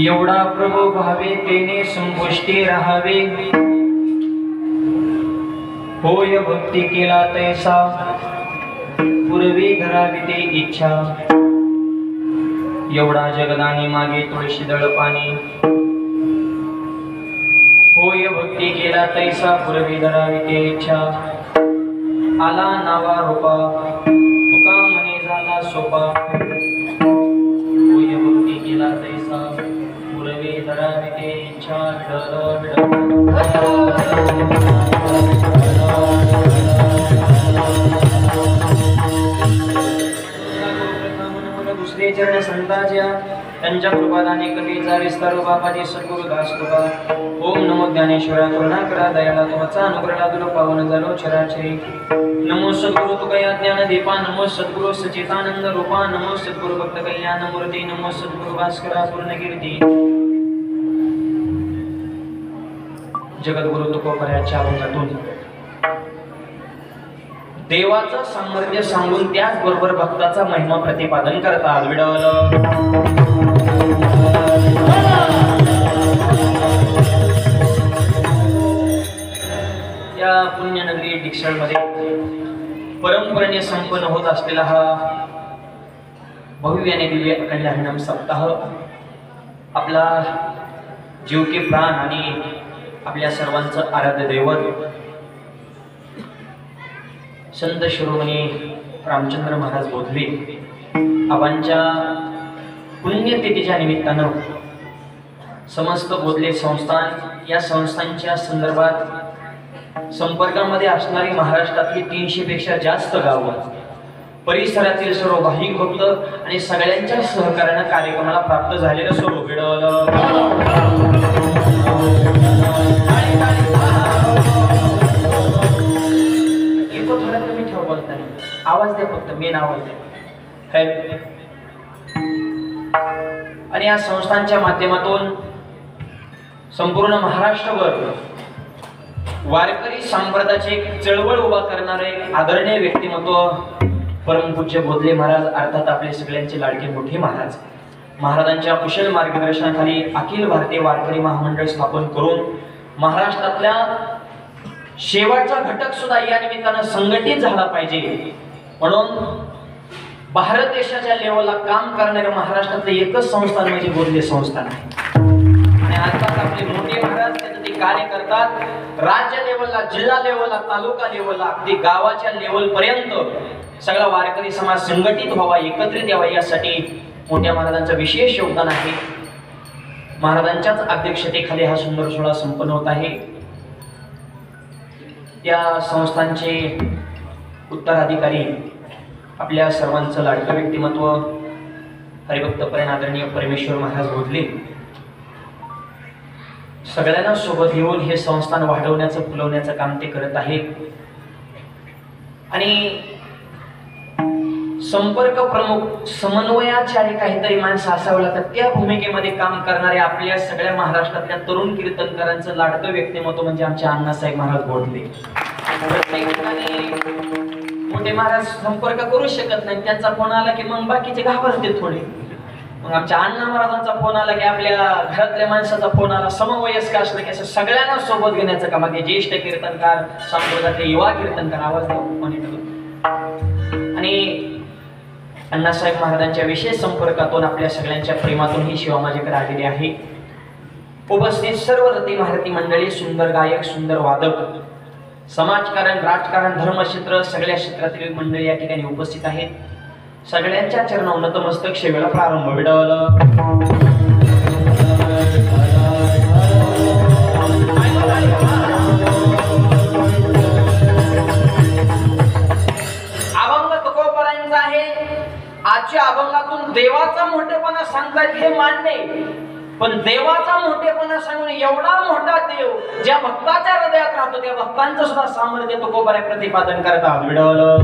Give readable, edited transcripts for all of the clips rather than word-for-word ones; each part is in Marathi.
एवढा प्रभू भावे तेने संपुष्टी राहावे, होय भक्ती केला तैसा पूर्वी धरावी ते इच्छा। एवढा जगदानी मागे तुळशी दळ पाणी, होय भक्ती केला तैसा पूर्वी धरावी ते इच्छा। आला नावा रूपा तुका मने झाला सोपा, होय भक्ती केला तैसा पूर्वी धरावी ते इच्छा। दुसरे चरण संताच्या त्यांच्या कृपादाने कधीचा विस्तार बापाजी सद्गुरु दास कृपा। ओम नमो ज्ञानेश्वरा करुणाकरा दयाला तुमचा अनुग्रह लादून पावन झालो चराचरी। नमो सद्गुरु तुकया ज्ञान दीपा, नमो सद्गुरु सचितानंद रूपा, नमो सद्गुरु भक्त कल्याण मूर्ती, नमो सद्गुरु भास्करा पूर्णकीर्ती। जगद्गुरु तुकोबऱ्याच्या अभंगातून देवाचं सामर्थ्य सांगून त्याच बरोबर भक्ताचा महिमा प्रतिपादन करतात। विडवलं असलेला हा भव्य आणि दिव्य कल्याणम सप्ताह आपला जीव की प्राण आणि आपल्या सर्वांचं आराध्य दैवत संत शिरोमणी रामचंद्र महाराज बोधले आबांच्या पुण्यतिथीच्या निमित्तानं समस्त बोधले संस्थान या संस्थांच्या संदर्भात संपर्कामध्ये असणारी महाराष्ट्रातली 300 पेक्षा जास्त गावं, परिसरातील सर्व भाविक भक्त आणि सगळ्यांच्या सहकार्यानं कार्यक्रमाला प्राप्त झालेलं सर्व विडवलं येतो थोडा कमी ठेव बोलताना आवाज द्या, फक्त मेन आवाज द्या. आणि या संस्थांच्या माध्यमातून संपूर्ण महाराष्ट्रभर वारकरी संप्रदायाची एक चळवळ उभा करणारे आदरणीय व्यक्तिमत्व परमपूज्य बोधले महाराज, अर्थात आपले सगळ्यांचे लाडके मोठे महाराज. महाराजांच्या कुशल मार्गदर्शनाखाली अखिल भारतीय वारकरी महामंडळ स्थापन करून महाराष्ट्रातल्या शेवटचा घटक सुद्धा या निमित्तानं संघटित झाला पाहिजे म्हणून भारत देशाच्या लेवलला काम करणाऱ्या महाराष्ट्रातले एकच संस्थान म्हणजे बोधले संस्थान आहे. आणि अर्थात आपले मोठे महाराज त्याचं ते कार्य करतात. राज्य लेवलला, जिल्हा लेवलला, तालुका लेवलला, अगदी गावाच्या लेवल पर्यंत सगळा वारकरी समाज संघटित व्हावा, एकत्रित यावा यासाठी मोठ्या महाराजांचं विशेष योगदान आहे. महाराजांच्याच अध्यक्षतेखाली हा सुंदर सोहळा संपन्न होत आहे. या संस्थांचे उत्तराधिकारी आपल्या सर्वांचं लाडकं व्यक्तिमत्व हरिभक्त परायण आदरणीय परमेश्वर महाराज बोधले सगळ्यांना सोबत घेऊन हे संस्थान वाढवण्याचं, फुलवण्याचं काम ते करत आहेत. आणि संपर्क प्रमुख, समन्वयाचारी काहीतरी माणसं असावं लागतात. त्या भूमिकेमध्ये काम करणारे आपल्या सगळ्या महाराष्ट्रातल्या तरुण कीर्तनकारांचं लाडकं व्यक्तिमत्व म्हणजे आमचे अण्णासाहेब महाराज बोधले. प्रत्येक ठिकाणी मोठे महाराज संपर्क करू शकत नाही, त्यांचा फोन आला की मग बाकीचे घाबरते थोडे. मग आमच्या अण्णा महाराजांचा फोन आला की आपल्या घरातल्या माणसाचा फोन आला, समवयस्क असलं की असं सगळ्यांना सोबत घेण्याचं काम आहे. ज्येष्ठ कीर्तनकार, संप्रदायातले युवा कीर्तनकार, आवाज आणि अण्णासाहेब महाराजांच्या विशेष संपर्कातून आपल्या सगळ्यांच्या प्रेमातून ही सेवा माझ्याकडे आलेली आहे. उपस्थित सर्व रती महारती मंडळी, सुंदर गायक, सुंदर वादक, समाजकारण, राजकारण, धर्मक्षेत्र, सगळ्या क्षेत्रातील मंडळी या ठिकाणी उपस्थित आहेत. सगळ्यांच्या चरणावर नतमस्तक सेवेला प्रारंभ विडवलं. अभंग तुकोबरांचा आहे. आजच्या अभंगातून देवाचा मोठेपणा सांगतात हे मान्य आहे, पण देवाचा मोठेपणा सांगून एवढा मोठा देव ज्या भक्ताच्या हृदयात राहतो त्या भक्तांचं सुद्धा सामर्थ्य तुकोबरा प्रतिपादन करतात. विडवलं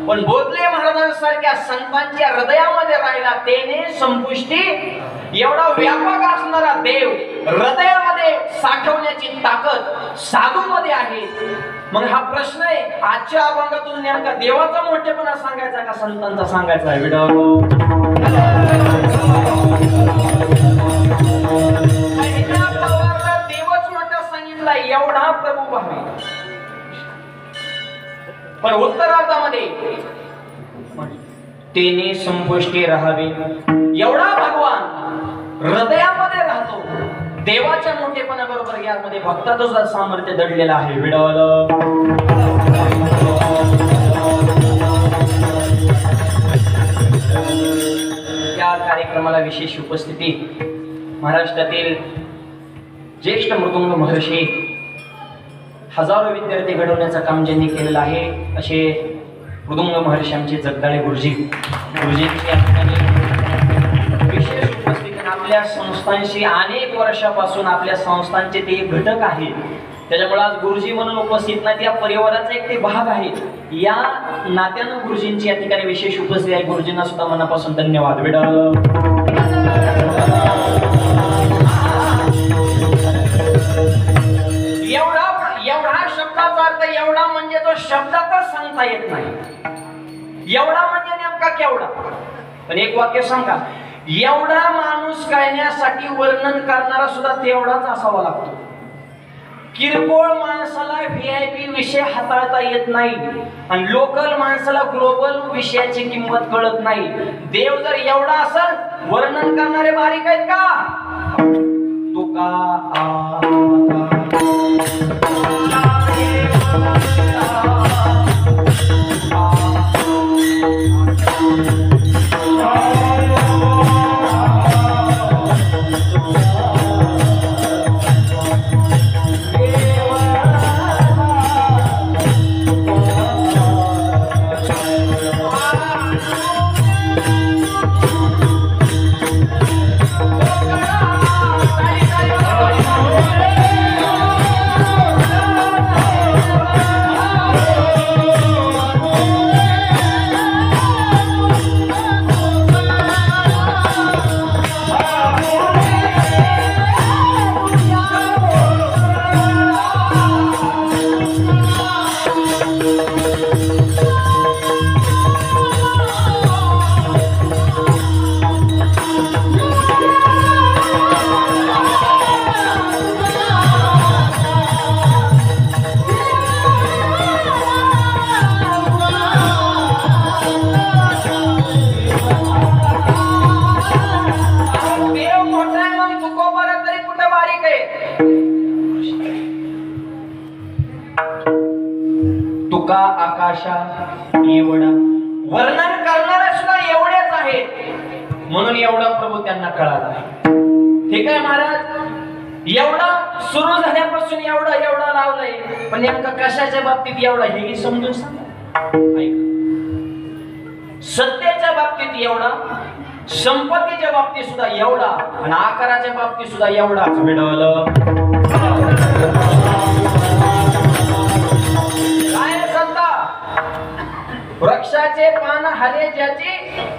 पण बोधले महाराजांसारख्या संतांच्या हृदयामध्ये राहिला तेने संपुष्टी एवढा व्यापक असणारा देव हृदयामध्ये साठवण्याची ताकद साधूमध्ये आहे. मग हा प्रश्न आहे, आजच्या अभंगातून नेमका देवाचा मोठेपणा सांगायचा का संतांचा सांगायचा आहे? देवच मोठा सांगितला एवढा प्रभू आहे, पण उत्तरार्धामध्ये तेने संपुष्टी राहावी एवढा भगवान हृदयामध्ये राहतो. देवाच्या मोठेपणाबरोबर यामध्ये भक्ताचं सुद्धा सामर्थ्य दडलेलं आहे. विडवलं या कार्यक्रमाला विशेष उपस्थिती महाराष्ट्रातील ज्येष्ठ मृदुंग महर्षी, हजारो विद्यार्थी घडवण्याचं काम ज्यांनी केलेलं आहे असे मृदुंग महर्षी आमचे जगदाळे गुरुजी. गुरुजींची या ठिकाणी विशेष उपस्थिती. आपल्या संस्थांशी अनेक वर्षापासून आपल्या संस्थांचे ते एक घटक आहेत, त्याच्यामुळे आज गुरुजी म्हणून उपस्थित नाही, या परिवाराचा एक ते भाग आहे. या नात्यानं गुरुजींची या ठिकाणी विशेष उपस्थिती आहे. गुरुजींना सुद्धा मनापासून धन्यवाद. एवढा शब्दाचा अर्थ एवढा म्हणजे तो शब्दातच सांगता येत नाही. एवढा म्हणजे नेमका केवढा? पण एक वाक्य सांगा, एवढा माणूस कळण्यासाठी वर्णन करणारा सुद्धा तेवढाच असावा लागतो. किरकोळ माणसाला व्हीआयपी विषय हाताळता येत नाही आणि लोकल माणसाला ग्लोबल विषयाची किंमत कळत नाही. देव जर एवढा असेल वर्णन करणारे बारीक आहेत का? तुका तुका आकाशा एवढा वर्णन करणारा सुद्धा एवढेच आहे म्हणून एवढा प्रभू त्यांना कळाला. ठीक आहे महाराज, एवढा सुरू झाल्यापासून एवढा एवढा लावलाय, पण नेमका कशाच्या बाबतीत एवढा हे समजून सांगा. सत्याच्या बाबतीत एवढा, संपत्तीच्या बाबतीत सुद्धा एवढा आणि आकाराच्या बाबतीत सुद्धा एवढाच मिळवलं. वृक्षाचे पान हाले ज्याची,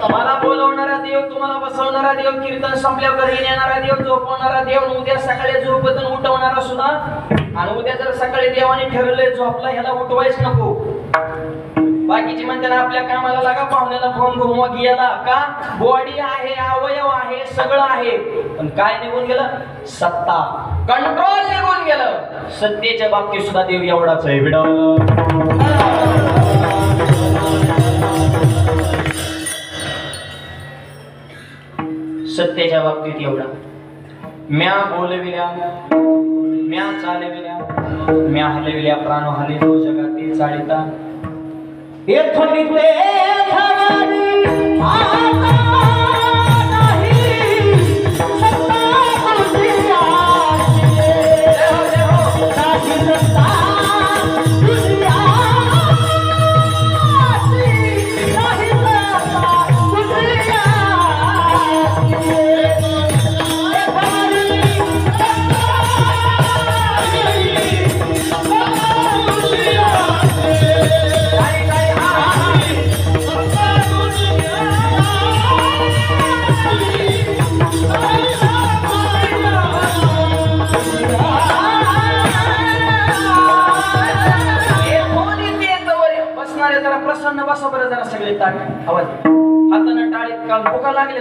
तुम्हाला बोलवणारा देव, तुम्हाला बसवणारा देव, कीर्तन संपल्यावर घरी नेणारा देव, झोपवणारा देव, उद्या सकाळी झोपेतून उठवणारा सुद्धा. आणि उद्या जर सकाळी देवाने ठरवलंय झोपला ह्याला उठवायच नको. बाकीची म्हणतात आपल्या कामाला लागा, पाहुण्याला फोन घुमवा गेला का, बॉडी आहे, अवयव आहे, सगळं आहे, पण काय निघून गेलं? सत्ता, कंट्रोल निघून गेलं. सत्तेच्या बाबतीत सुद्धा देव एवढाच आहे. सत्तेच्या बाबतीत एवढा. म्या बोलविल्या, म्या चालविल्या, म्या हलविल्या, प्राण हलितो जगाती चालिता. येथून ते धवारी आता नाही, सत्ता तुझी आची, नाही सत्ता तुझी आची, नाही सत्ता तुझी आची. प्रसन्न बसा बरं जरा सगळे ताट आवाज हाताने टाळीत काल भुका लागले.